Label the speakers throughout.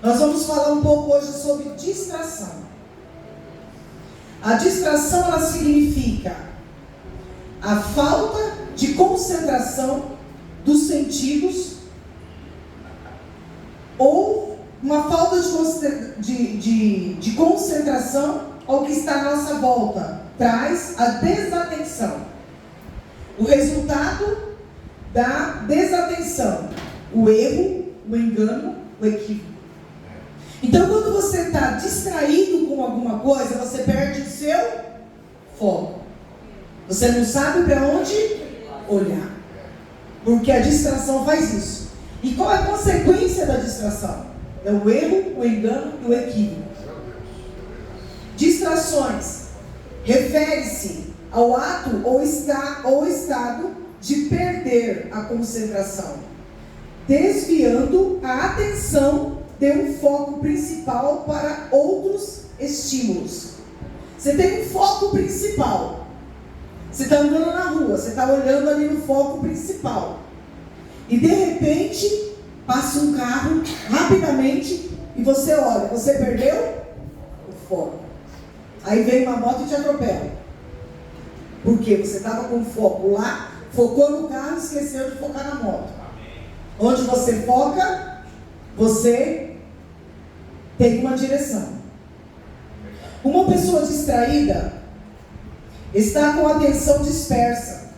Speaker 1: Nós vamos falar um pouco hoje sobre distração. A distração, ela significa a falta de concentração dos sentidos ou uma falta de concentração ao que está à nossa volta. Traz a desatenção. O resultado da desatenção, o erro, o engano, o equívoco. Então, quando você está distraído com alguma coisa, você perde o seu foco. Você não sabe para onde olhar. Porque a distração faz isso. E qual é a consequência da distração? É o erro, o engano e o equívoco. Distrações refere-se ao ato ou estado de perder a concentração, desviando a atenção de um foco principal para outros estímulos. Você tem um foco principal. Você está andando na rua, você está olhando ali no foco principal. E de repente, passa um carro rapidamente e você olha, você perdeu o foco. Aí vem uma moto e te atropela. Por quê? Você estava com foco lá, focou no carro e esqueceu de focar na moto. Onde você foca, você tem uma direção. Uma pessoa distraída está com a atenção dispersa,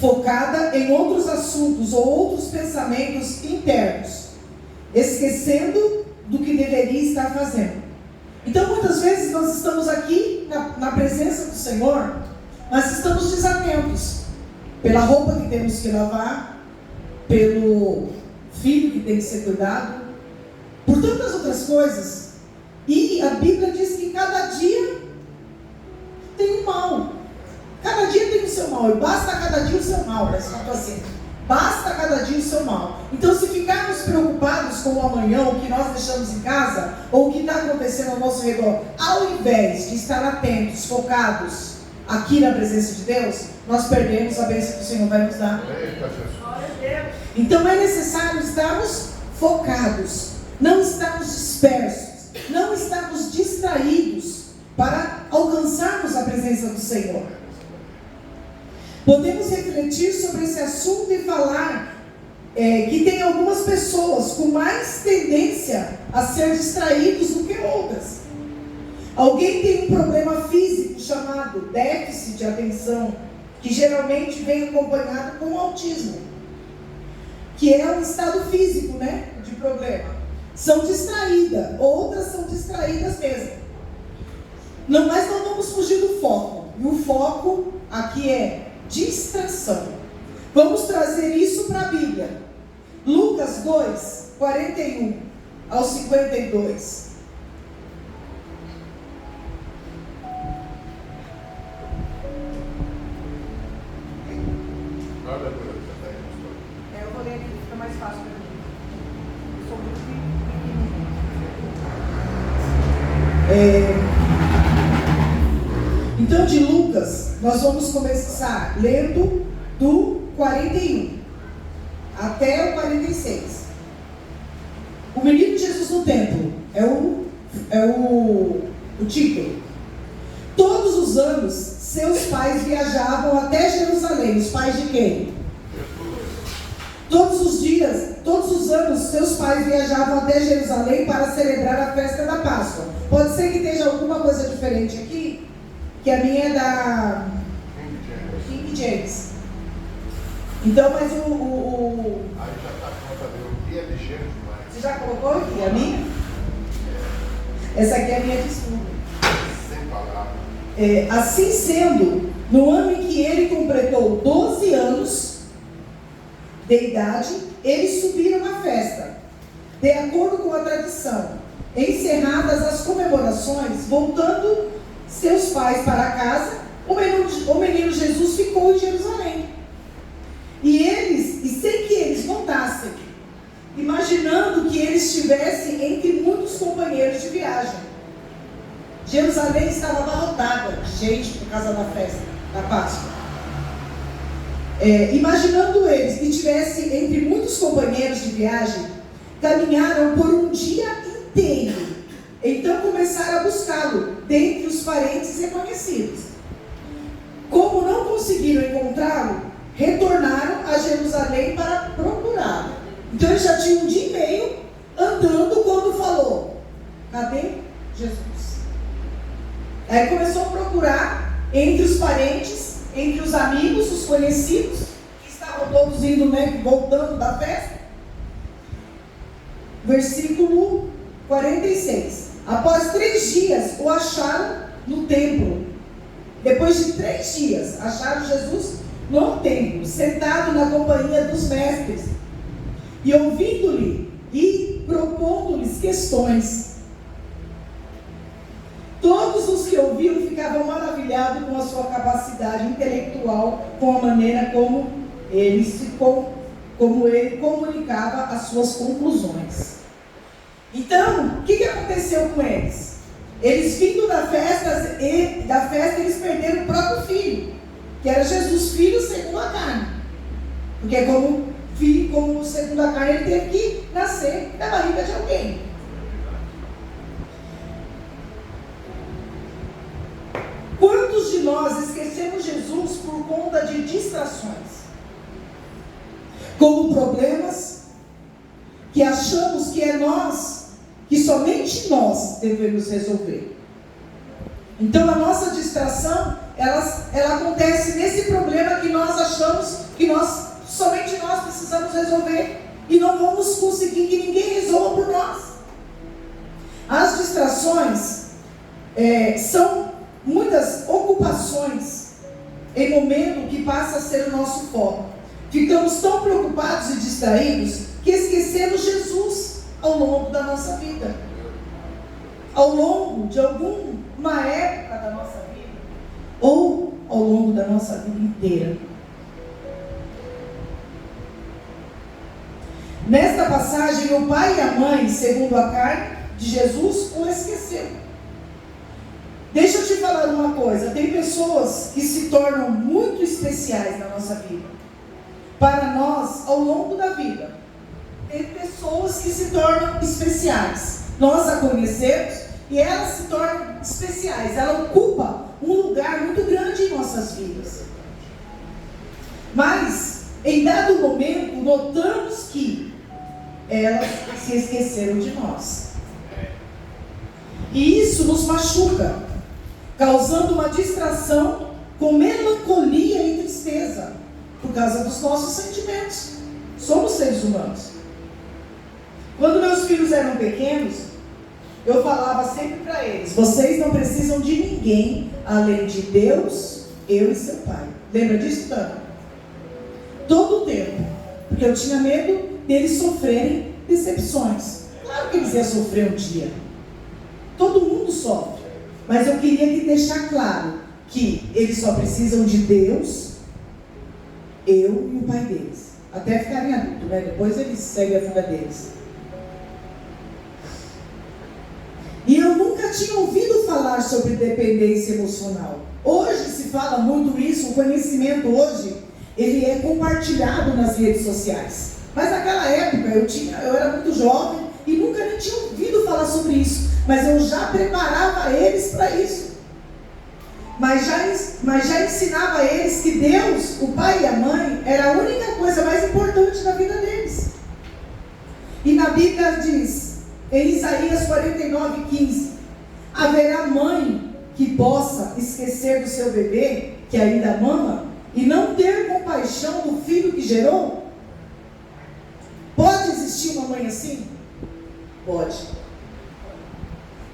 Speaker 1: focada em outros assuntos ou outros pensamentos internos, esquecendo do que deveria estar fazendo. Então, muitas vezes nós estamos aqui na presença do Senhor, mas estamos desatentos pela roupa que temos que lavar, pelo filho que tem que ser cuidado, por tantas outras coisas. E a Bíblia diz que cada dia tem um mal. Cada dia tem o seu mal. E basta cada dia o seu mal. Assim, basta cada dia o seu mal. Então, se ficarmos preocupados com o amanhã, o que nós deixamos em casa, ou o que está acontecendo ao nosso redor, ao invés de estar atentos, focados aqui na presença de Deus, nós perdemos a bênção que o Senhor vai nos dar. Então é necessário estarmos focados, não estarmos dispersos, não estarmos distraídos para alcançarmos a presença do Senhor. Podemos refletir sobre esse assunto e falar que tem algumas pessoas com mais tendência a ser distraídos do que outras. Alguém tem um problema físico chamado déficit de atenção, que geralmente vem acompanhado com autismo, que é um estado físico, de problema. São distraídas, outras são distraídas mesmo. Mas não vamos fugir do foco. E o foco aqui é distração. Vamos trazer isso para a Bíblia. Lucas 2, 41 ao 52.
Speaker 2: Eu vou ler aqui, fica mais fácil para mim. Eu sou muito pequenininho.
Speaker 1: Então, de Lucas, nós vamos começar lendo do 41 até o 46. O menino Jesus no templo é o título. Todos os anos, seus pais viajavam até Jerusalém. Os pais de quem? Todos os anos, seus pais viajavam até Jerusalém para celebrar a festa da Páscoa. Pode ser que esteja alguma coisa diferente aqui, que a minha é da King James. Então, mas
Speaker 3: Aí já está pronta, o que é ligeiro demais.
Speaker 1: Você já colocou aqui a minha? Essa aqui é a minha de estudo.
Speaker 3: Sem palavras.
Speaker 1: Assim sendo, no ano em que ele completou 12 anos de idade, eles subiram na festa, de acordo com a tradição. Encerradas as comemorações, voltando seus pais para casa, o menino Jesus ficou em Jerusalém. E sem que eles notassem, imaginando que eles estivessem entre muitos companheiros de viagem. Jerusalém estava abarrotada de gente por causa da festa da Páscoa. Imaginando eles que estivessem entre muitos companheiros de viagem, caminharam por um dia começaram a buscá-lo dentre os parentes reconhecidos. Como não conseguiram encontrá-lo, retornaram a Jerusalém para procurá-lo. Então ele já tinha um dia e meio andando quando falou: cadê Jesus? Aí começou a procurar entre os parentes, entre os amigos, os conhecidos, que estavam todos indo, voltando da festa. Versículo 46. Após 3 dias o acharam no templo. Depois de 3 dias, acharam Jesus no templo, sentado na companhia dos mestres, e ouvindo-lhe e propondo-lhes questões. Todos os que ouviram ficavam maravilhados com a sua capacidade intelectual, com a maneira como ele comunicava as suas conclusões. Então, o que aconteceu com eles? Eles vindo da festa, eles perderam o próprio filho, que era Jesus, filho segundo a carne. Porque como filho, como segundo a carne, ele teve que nascer da barriga de alguém. Quantos de nós esquecemos Jesus por conta de distrações? Como problemas que achamos que é nós, que somente nós devemos resolver. Então a nossa distração, ela acontece nesse problema que nós achamos que somente nós precisamos resolver, e não vamos conseguir que ninguém resolva por nós. As distrações são muitas ocupações em momento que passa a ser o nosso foco. Ficamos tão preocupados e distraídos que esquecemos Jesus ao longo da nossa vida, ao longo de alguma época da nossa vida, ou ao longo da nossa vida inteira. Nesta passagem, o pai e a mãe, segundo a carne de Jesus, o esqueceu. Deixa eu te falar uma coisa: tem pessoas que se tornam muito especiais na nossa vida, para nós, ao longo da vida. Tem pessoas que se tornam especiais. Nós a conhecemos e elas se tornam especiais. Ela ocupa um lugar muito grande em nossas vidas. Mas, em dado momento, notamos que elas se esqueceram de nós. E isso nos machuca, causando uma distração com melancolia e tristeza, por causa dos nossos sentimentos. Somos seres humanos. Quando meus filhos eram pequenos, eu falava sempre para eles: vocês não precisam de ninguém além de Deus, eu e seu pai. Lembra disso, Tânia? Todo o tempo. Porque eu tinha medo deles sofrerem decepções. Claro que eles iam sofrer um dia. Todo mundo sofre. Mas eu queria deixar claro que eles só precisam de Deus, eu e o pai deles. Até ficarem adultos, Depois eles seguem a vida deles. E eu nunca tinha ouvido falar sobre dependência emocional. Hoje se fala muito isso, o conhecimento hoje, ele é compartilhado nas redes sociais. Mas naquela época eu era muito jovem e nunca nem tinha ouvido falar sobre isso. Mas eu já preparava eles para isso. Mas já ensinava a eles que Deus, o pai e a mãe, era a única coisa mais importante na vida deles. E na Bíblia diz, em Isaías 49:15, haverá mãe que possa esquecer do seu bebê, que ainda mama, e não ter compaixão do filho que gerou? Pode existir uma mãe assim? Pode.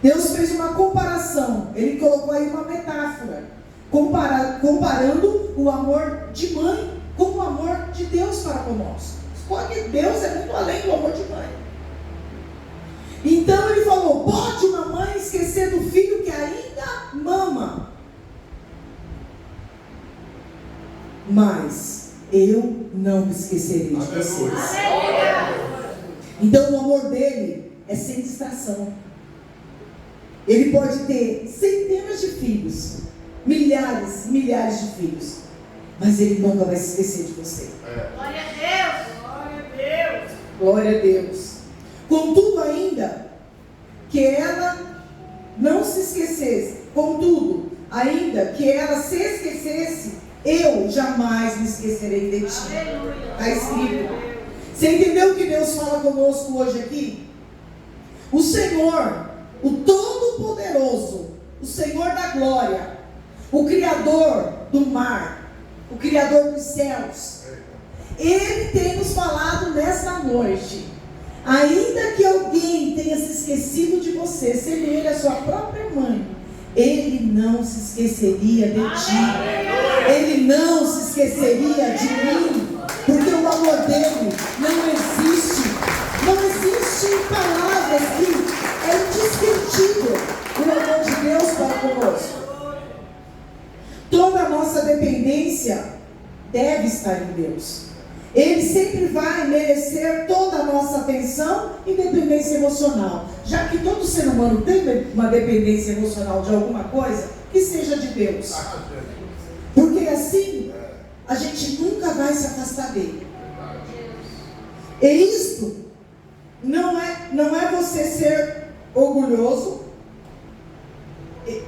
Speaker 1: Deus fez uma comparação, Ele colocou aí uma metáfora, comparando o amor de mãe com o amor de Deus para conosco. Porque Deus é muito além do amor de mãe. Então Ele falou: pode uma mãe esquecer do filho que ainda mama, mas eu não me esquecerei de vocês. Então o amor dele é sem distração. Ele pode ter centenas de filhos, milhares de filhos, mas ele nunca vai se esquecer de você.
Speaker 2: Glória a Deus! Glória a Deus!
Speaker 1: Glória a Deus. Contudo ainda, que ela não se esquecesse. Contudo, ainda que ela se esquecesse, eu jamais me esquecerei de ti. Está escrito. Você entendeu o que Deus fala conosco hoje aqui? O Senhor, o Todo-Poderoso, o Senhor da glória, o Criador do mar, o Criador dos céus, Ele tem nos falado nesta noite. Ainda que alguém tenha se esquecido de você, sendo ele a sua própria mãe, Ele não se esqueceria de ti. Ele não se esqueceria de mim, porque o amor dele não existe. Não existe palavras que é indescritível o amor de Deus para conosco. Toda a nossa dependência deve estar em Deus. Ele sempre vai merecer toda a nossa atenção e dependência emocional. Já que todo ser humano tem uma dependência emocional de alguma coisa, que seja de Deus. Porque assim, a gente nunca vai se afastar dele. E isto não é você ser orgulhoso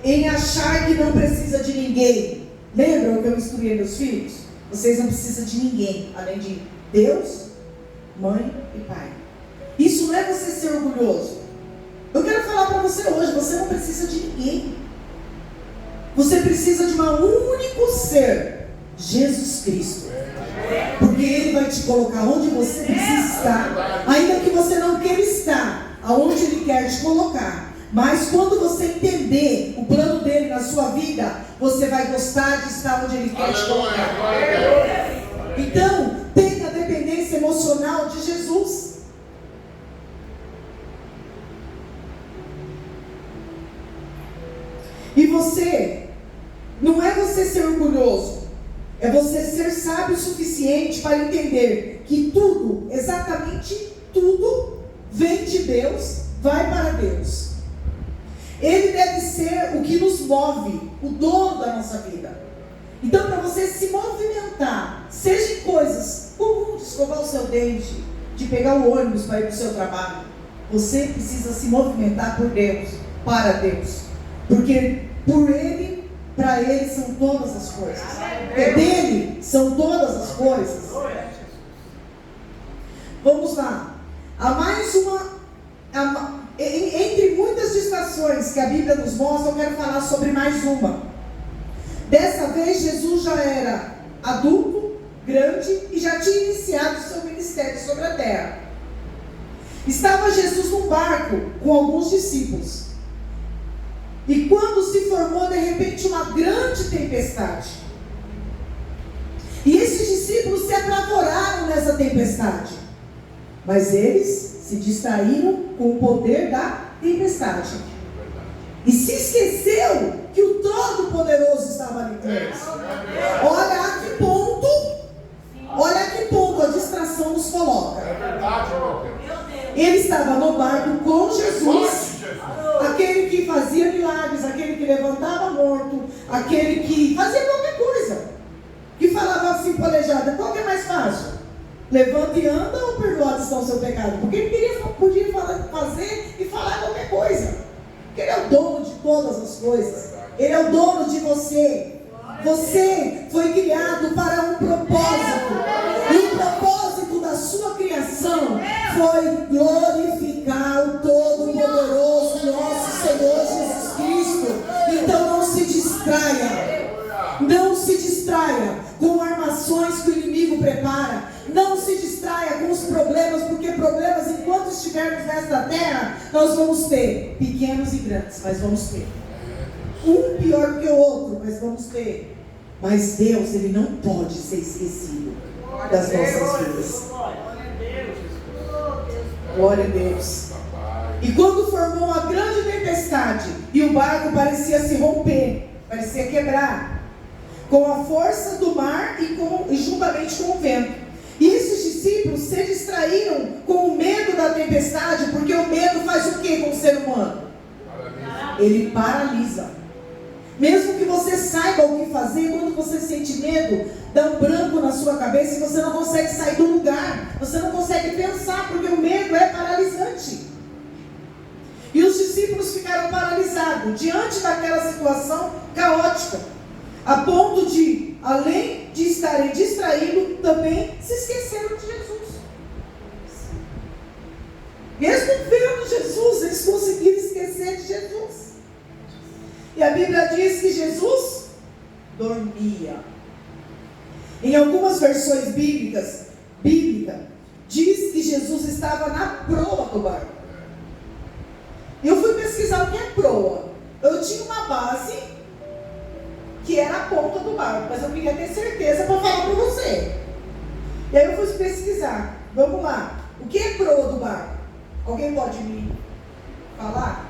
Speaker 1: em achar que não precisa de ninguém. Lembra o que eu instruí meus filhos? Vocês não precisam de ninguém, além de Deus, mãe e pai. Isso não é você ser orgulhoso. Eu quero falar para você hoje, você não precisa de ninguém. Você precisa de um único ser, Jesus Cristo. Porque Ele vai te colocar onde você precisa estar, ainda que você não queira estar, aonde Ele quer te colocar. Mas quando você entender o plano dele na sua vida, você vai gostar de estar onde Ele quer te colocar. Então, tenha a dependência emocional de Jesus. E você, não é você ser orgulhoso, é você ser sábio o suficiente para entender que tudo, exatamente tudo, vem de Deus, vai para Deus. Ele deve ser o que nos move, o dono da nossa vida. Então, para você se movimentar, seja em coisas comuns, de escovar o seu dente, de pegar o ônibus para ir para o seu trabalho, você precisa se movimentar por Deus, para Deus. Porque por Ele, para Ele são todas as coisas. É dele são todas as coisas. Vamos lá. Há mais entre muitas distrações que a Bíblia nos mostra, eu quero falar sobre mais uma. Dessa vez Jesus já era adulto, grande e já tinha iniciado o seu ministério sobre a terra. Estava Jesus num barco com alguns discípulos. E quando se formou de repente uma grande tempestade. E esses discípulos se apavoraram nessa tempestade. Mas eles se distraíram com o poder da tempestade. E se esqueceu que o Todo-Poderoso estava ali com eles. Olha a que ponto a distração nos coloca.
Speaker 3: É verdade, meu Deus.
Speaker 1: Ele estava no barco com Jesus. Aquele que fazia milagres, aquele que levantava morto, aquele que fazia qualquer coisa. Que falava assim para o aleijado: qual que é mais fácil? Levanta e anda ou perdoado está o seu pecado? Porque ele podia fazer e falar qualquer coisa. Porque Ele é o dono de todas as coisas. Ele é o dono de você. Você foi criado para um propósito. E o propósito da sua criação foi glorificar o Todo-Poderoso, nosso Senhor Jesus Cristo. Então não se distraia. Não se distraia com armações que o inimigo prepara. Não se distraia com os problemas, porque problemas, enquanto estivermos nesta terra, nós vamos ter pequenos e grandes, mas vamos ter. Um pior que o outro, mas vamos ter. Mas Deus, Ele não pode ser esquecido das nossas vidas. Glória a Deus. E quando formou uma grande tempestade, e o barco parecia se romper, parecia quebrar, com a força do mar e juntamente com o vento. E esses discípulos se distraíram com o medo da tempestade, porque o medo faz o que com o ser humano? Ele paralisa. Mesmo que você saiba o que fazer, quando você sente medo, dá um branco na sua cabeça e você não consegue sair do lugar, você não consegue pensar, porque o medo é paralisante. E os discípulos ficaram ficaram paralisados diante daquela situação caótica, a ponto de, além de estarem distraídos, também se esqueceram de Jesus. Mesmo vendo Jesus, eles conseguiram esquecer de Jesus. E a Bíblia diz que Jesus dormia. Em algumas versões bíblicas, diz que Jesus estava na proa do barco. Eu fui pesquisar o que é proa. Eu tinha uma base que era a ponta do barco, mas eu queria ter certeza para falar para você. E aí eu fui pesquisar. Vamos lá. O que é proa do barco? Alguém pode me falar?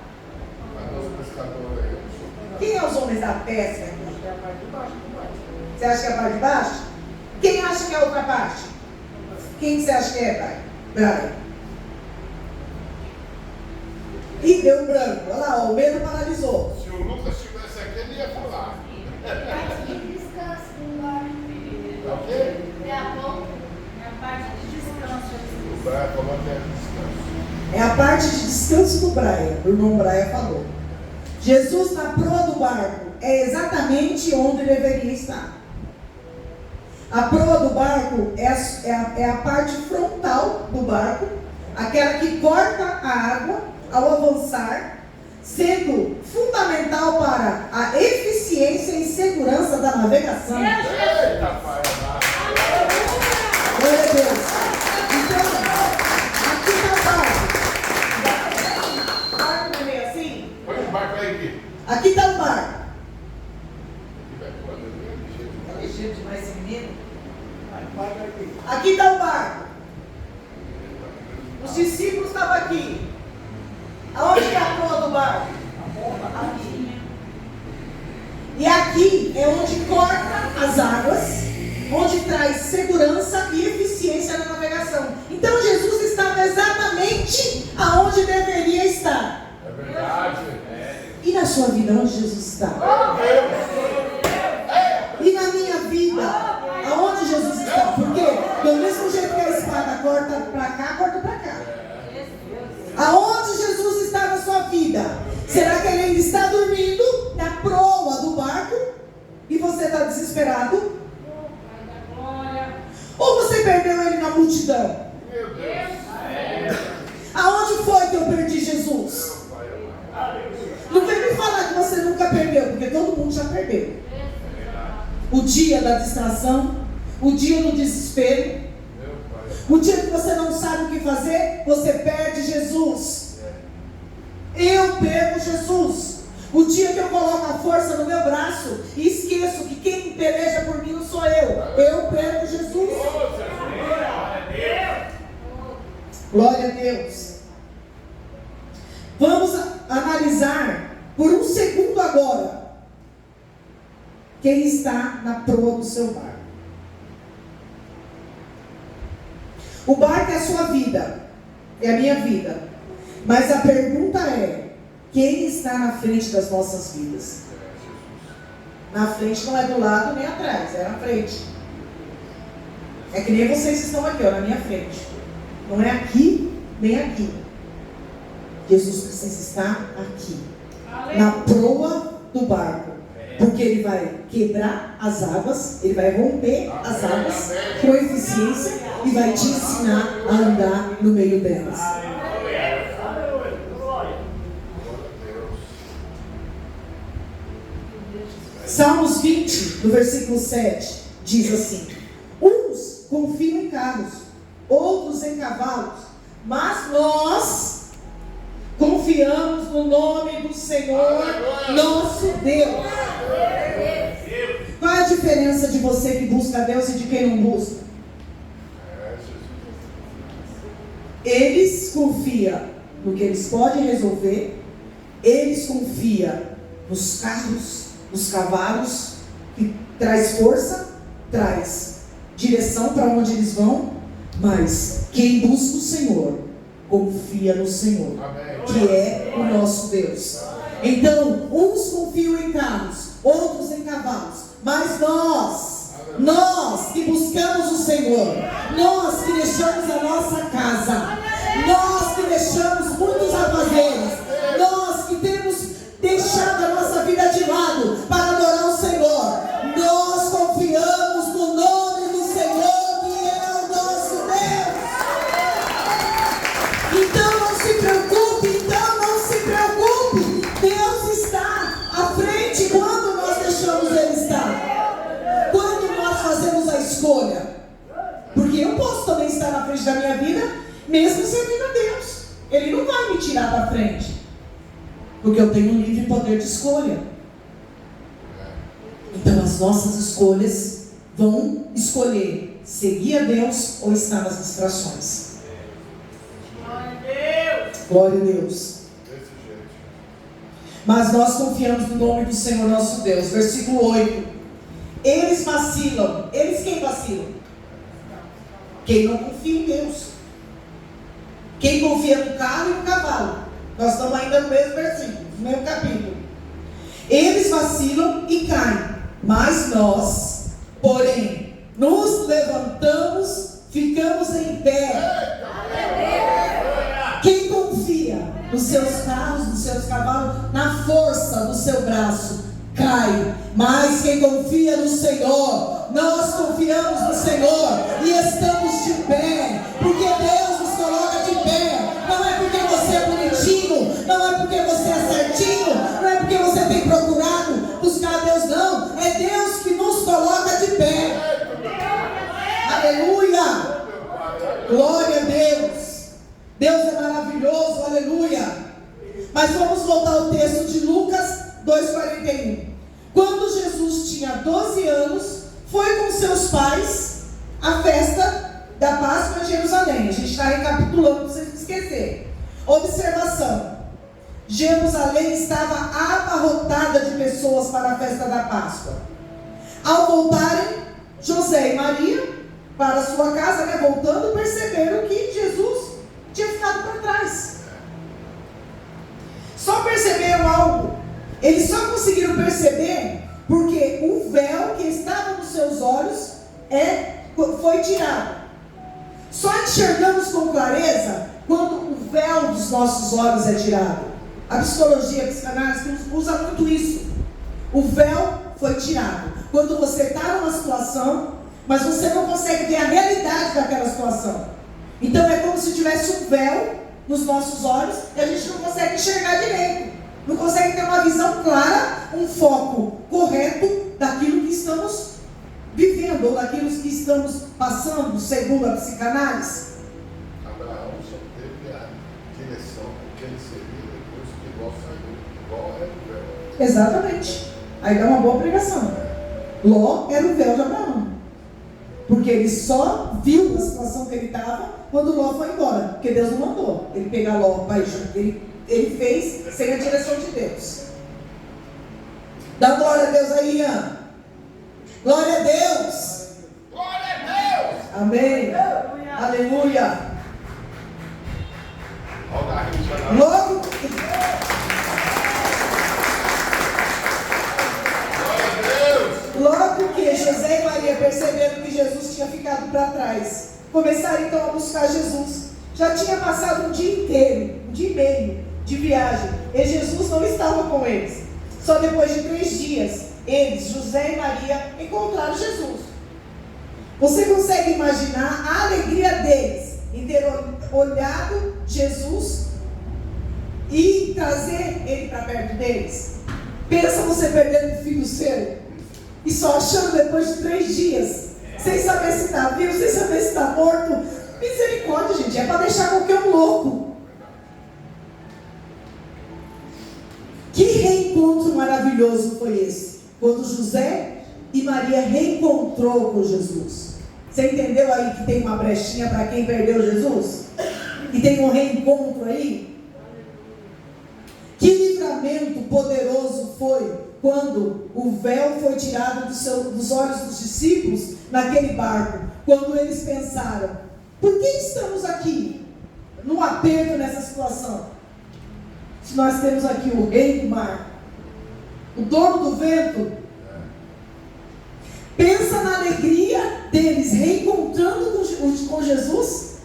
Speaker 1: Quem é os homens da pesca?
Speaker 2: É a parte de baixo do barco.
Speaker 1: Você acha que é a parte de baixo? Quem acha que é a outra parte? Quem você acha que é, Brian? Ih, deu branco. Olha lá, ó, o medo paralisou.
Speaker 3: Se o Lucas estivesse aqui, ele ia falar.
Speaker 4: Parte de descanso do lar.
Speaker 3: É o quê?
Speaker 4: É a ponta.
Speaker 2: É a parte de descanso.
Speaker 3: O Brian falou que é descanso.
Speaker 1: É a parte de descanso do Brian. O irmão Brian falou. Jesus na proa do barco é exatamente onde deveria estar. A proa do barco é a parte frontal do barco, aquela que corta a água ao avançar, sendo fundamental para a eficiência e segurança da navegação.
Speaker 3: Eita, pai,
Speaker 1: Glória a Deus. Então, aqui está o barco. O barco não é meio assim?
Speaker 3: põe o barco aí aqui.
Speaker 1: Aqui está o barco.
Speaker 3: Aqui vai pôr,
Speaker 1: Tá ligeiro demais esse menino?
Speaker 2: Vai aqui.
Speaker 1: Aqui está o barco. Os discípulos estavam aqui. Aonde está a proa do barco? Aqui. E aqui é onde corta as águas, onde traz segurança e eficiência na navegação. Então Jesus estava exatamente aonde deveria estar.
Speaker 3: É verdade.
Speaker 1: E na sua vida, onde Jesus está? E na minha vida, aonde Jesus está? Porque do mesmo jeito que a espada corta para cá, corta para cá. Aonde Jesus está na sua vida? Será que ele ainda está dormindo na proa do barco? E você está desesperado? Ou você perdeu ele na multidão?
Speaker 3: Meu Deus.
Speaker 1: Aonde foi que eu perdi Jesus? Não vem me falar que você nunca perdeu, porque todo mundo já perdeu. O dia da distração, o dia do desespero, o dia que você não sabe o que fazer, você perde Jesus. Eu perco Jesus. O dia que eu coloco a força no meu braço e esqueço que quem peleja por mim não sou eu perco Jesus. Glória a Deus. Vamos analisar por um segundo agora quem está na proa do seu barco. O barco é a sua vida, é a minha vida. Mas a pergunta é: quem está na frente das nossas vidas? Na frente não é do lado nem atrás, é na frente. É que nem vocês estão aqui, ó, na minha frente. Não é aqui nem aqui. Jesus precisa estar aqui, na proa do barco. Porque ele vai quebrar as águas, ele vai romper as águas com eficiência e vai te ensinar a andar no meio delas. Salmos 20, no versículo 7, diz assim: uns confiam em carros, outros em cavalos, mas nós confiamos no nome do Senhor, nosso Deus. Qual é a diferença de você que busca Deus e de quem não busca? Eles confiam no que eles podem resolver, eles confiam nos carros, nos cavalos, que traz força, traz direção para onde eles vão, mas quem busca o Senhor, confia no Senhor, que é o nosso Deus. Então, uns confiam em carros, outros em cavalos, mas nós que buscamos o Senhor, nós que deixamos a nossa casa, nós que deixamos muitos afazeres, nós que temos frente? Porque eu tenho um livre poder de escolha. Então as nossas escolhas vão escolher seguir a Deus ou estar nas distrações. Glória a Deus. Mas nós confiamos no nome do Senhor nosso Deus. Versículo 8. Eles vacilam. Eles quem vacilam? Quem não confia em Deus. Quem confia no carro e no cavalo. Nós estamos ainda no mesmo versículo, no mesmo capítulo. Eles vacilam e caem. Mas nós, porém, nos levantamos, ficamos em pé. Quem confia nos seus carros, nos seus cavalos, na força do seu braço, cai. Mas quem confia no Senhor, nós confiamos no Senhor e estamos de pé, porque Deus nos coloca de pé. Não é porque você é bonitinho, não é porque você é certinho, não é porque você tem procurado buscar a Deus, não. É Deus que nos coloca de pé. Aleluia! Glória a Deus! Deus é maravilhoso, aleluia! Mas vamos voltar ao texto de Lucas 2,41. Quando Jesus tinha 12 anos, foi com seus pais à festa da Páscoa em Jerusalém. A gente está recapitulando para vocês não esquecerem. Observação: Jerusalém estava abarrotada de pessoas para a festa da Páscoa. Ao voltarem, José e Maria para sua casa, voltando, perceberam que Jesus tinha ficado para trás. Só perceberam algo. Eles só conseguiram perceber porque o véu que estava nos seus olhos foi tirado. Só enxergamos com clareza quando o véu dos nossos olhos é tirado. A psicologia, a psicanálise usa muito isso. O véu foi tirado. Quando você está numa situação, mas você não consegue ver a realidade daquela situação. Então é como se tivesse um véu nos nossos olhos e a gente não consegue enxergar direito. Não consegue ter uma visão clara, um foco correto daquilo que estamos vivendo, ou daquilo que estamos passando, segundo a psicanálise.
Speaker 3: Abraão só teve a direção que ele seguia depois que Ló saiu. Ló era o véu.
Speaker 1: Exatamente. Aí dá uma boa pregação. Ló era o véu de Abraão. Porque ele só viu a situação que ele estava quando Ló foi embora. Porque Deus não mandou ele pegar Ló para ir junto. Ele fez sem a direção de Deus. Dá glória a Deus aí, Ian. Glória a Deus.
Speaker 3: Glória a Deus!
Speaker 1: Amém. Aleluia.
Speaker 3: Olha o Garrincha lá.
Speaker 1: Logo que José e Maria perceberam que Jesus tinha ficado para trás, começaram então a buscar Jesus. Já tinha passado um dia inteiro, um dia e meio de viagem, e Jesus não estava com eles. Só depois de 3 dias, eles, José e Maria, encontraram Jesus. Você consegue imaginar a alegria deles em ter olhado Jesus e trazer ele para perto deles? Pensa você perdendo um filho seu e só achando depois de 3 dias, sem saber se está vivo, sem saber se está morto. Misericórdia, gente, é para deixar qualquer um louco. Que reencontro maravilhoso foi esse? Quando José e Maria reencontrou com Jesus. Você entendeu aí que tem uma brechinha para quem perdeu Jesus? E tem um reencontro aí? Que livramento poderoso foi quando o véu foi tirado dos olhos dos discípulos naquele barco. Quando eles pensaram: por que estamos aqui, num aperto nessa situação? Se nós temos aqui o rei do mar, o dono do vento. Pensa na alegria deles reencontrando com Jesus,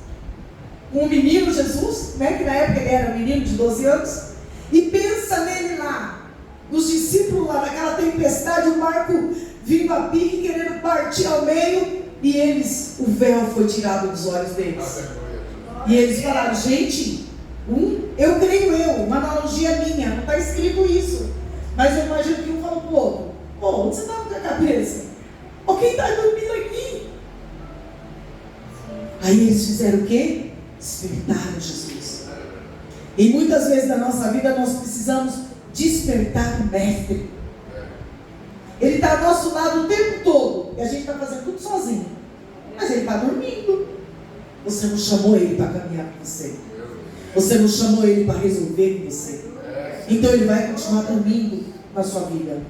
Speaker 1: com o menino Jesus, né, que na época ele era um menino de 12 anos, e pensa nele lá, os discípulos lá naquela tempestade, o barco vindo a pique, querendo partir ao meio, e eles, o véu foi tirado dos olhos deles. E eles falaram: gente, eu creio uma analogia minha, não está escrito isso, mas eu imagino que um falou para o outro: pô, onde você estava com a cabeça? Ou quem está dormindo aqui? Aí eles fizeram o quê? Despertaram Jesus. E muitas vezes na nossa vida nós precisamos despertar o mestre. Ele está ao nosso lado o tempo todo. E a gente está fazendo tudo sozinho. Mas ele está dormindo. Você não chamou ele para caminhar com você. Você não chamou ele para resolver com você. Então ele vai continuar dormindo na sua vida.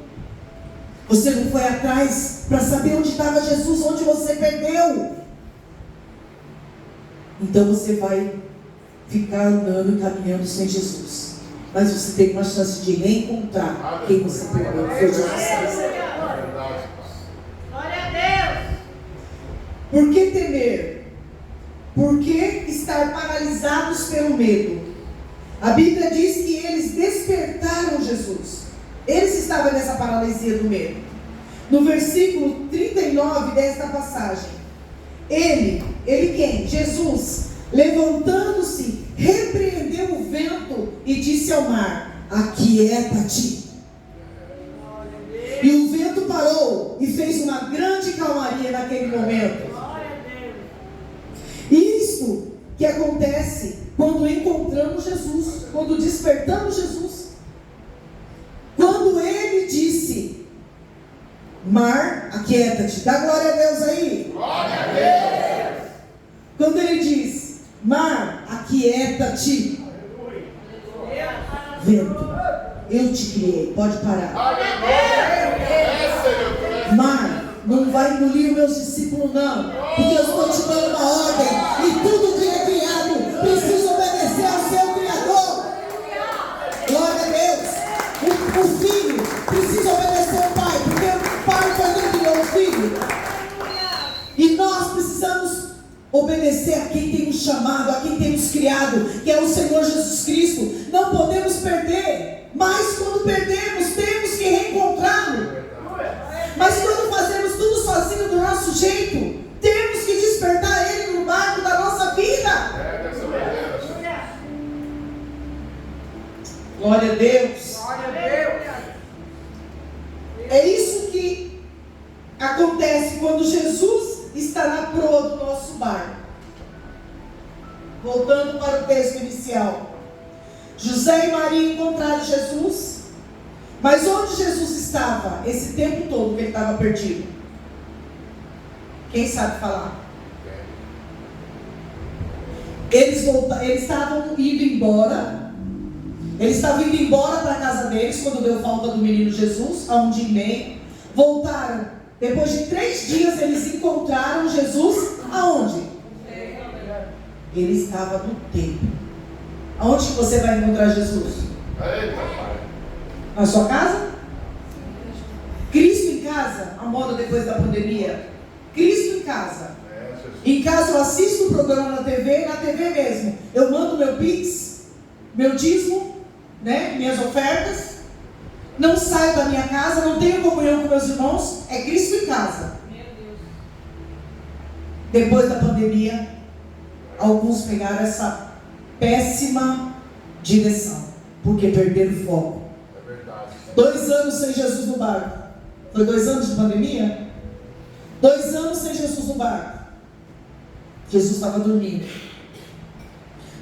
Speaker 1: Você não foi atrás para saber onde estava Jesus, onde você perdeu. Então você vai ficar andando e caminhando sem Jesus. Mas você tem uma chance de reencontrar quem você perdeu. Foi Jesus Cristo.
Speaker 4: Glória a Deus.
Speaker 1: Por que temer? Por que estar paralisados pelo medo? A Bíblia diz que eles despertaram Jesus. Eles estavam nessa paralisia do medo. No versículo 39 desta passagem, ele quem? Jesus, levantando-se, repreendeu o vento e disse ao mar: aquieta-te. E o vento parou e fez uma grande calmaria naquele momento. Isso que acontece quando encontramos Jesus, quando despertamos Jesus. Quando ele disse: mar, aquieta-te. Dá glória a Deus aí.
Speaker 3: Glória a Deus.
Speaker 1: Quando ele diz: mar, aquieta-te. Vento, eu te criei. Pode parar. Mar, não vai engolir os meus discípulos não. Porque eu estou te dando uma ordem. E tudo que é criado precisa obedecer ao seu Criador. Glória a Deus. O filho precisa obedecer ao pai. Porque o pai foi quem criou o filho. E nós precisamos obedecer a quem tem nos chamado, a quem tem nos criado, que é o Senhor Jesus Cristo. Não podemos perder. Mas quando perdemos, temos que reencontrá-lo. Mas quando fazemos tudo sozinho do nosso jeito, temos que despertar Ele no barco da nossa vida. Glória a Deus. É isso que acontece quando Jesus está na proa do nosso barco. Voltando para o texto inicial. José e Maria encontraram Jesus. Mas onde Jesus estava esse tempo todo que ele estava perdido? Quem sabe falar? Eles estavam indo embora. Eles estavam indo embora para a casa deles quando deu falta do menino Jesus, há um dia e meio. Voltaram. Depois de 3 dias eles encontraram Jesus aonde? Ele estava no templo. Aonde que você vai encontrar Jesus? Na sua casa? Cristo em casa, a moda depois da pandemia. Cristo em casa. Em casa eu assisto o programa na TV mesmo. Eu mando meu Pix, meu dízimo, né, minhas ofertas. Não saio da minha casa, não tenho comunhão com meus irmãos. É Cristo em casa. Depois da pandemia, alguns pegaram essa péssima direção, porque perderam o foco. 2 anos sem Jesus no barco. Foi 2 anos de pandemia? 2 anos sem Jesus no barco. Jesus estava dormindo.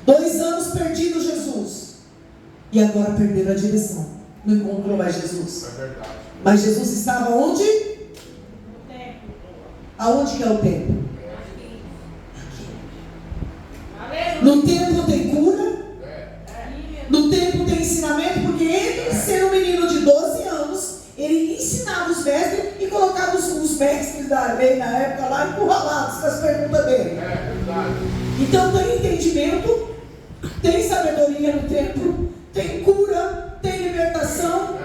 Speaker 1: 2 anos perdido Jesus. E agora perderam a direção. Não encontrou mais Jesus. Mas Jesus estava onde? No templo. Aonde que é o templo? Aqui. No templo tem cura. No templo tem ensinamento, porque ele, sendo um menino de 12 anos, ele ensinava os mestres e colocava os mestres da lei na época lá encurralados com as perguntas dele. Então tem entendimento, tem sabedoria no templo, tem cura, tem libertação,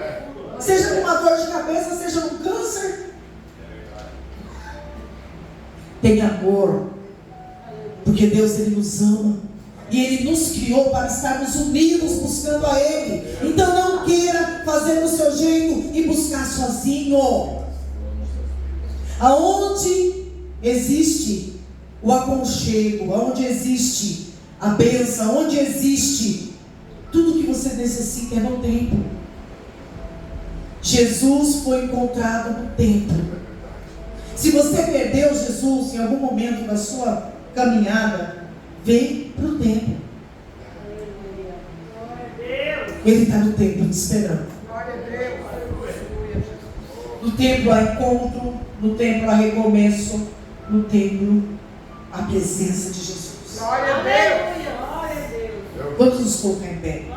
Speaker 1: seja numa dor de cabeça, seja num câncer. Tem amor, porque Deus ele nos ama. E Ele nos criou para estarmos unidos buscando a Ele. Então não queira fazer do seu jeito e buscar sozinho. Aonde existe o aconchego, aonde existe a bênção, onde existe tudo que você necessita é no templo. Jesus foi encontrado no templo. Se você perdeu Jesus em algum momento da sua caminhada, vem para o templo. Ele está no templo te esperando.
Speaker 2: Glória a Deus. Aleluia.
Speaker 1: No templo há encontro, no templo há recomeço, no templo há presença de Jesus.
Speaker 2: Glória a Deus. Glória a Deus.
Speaker 1: Vamos nos colocar em pé.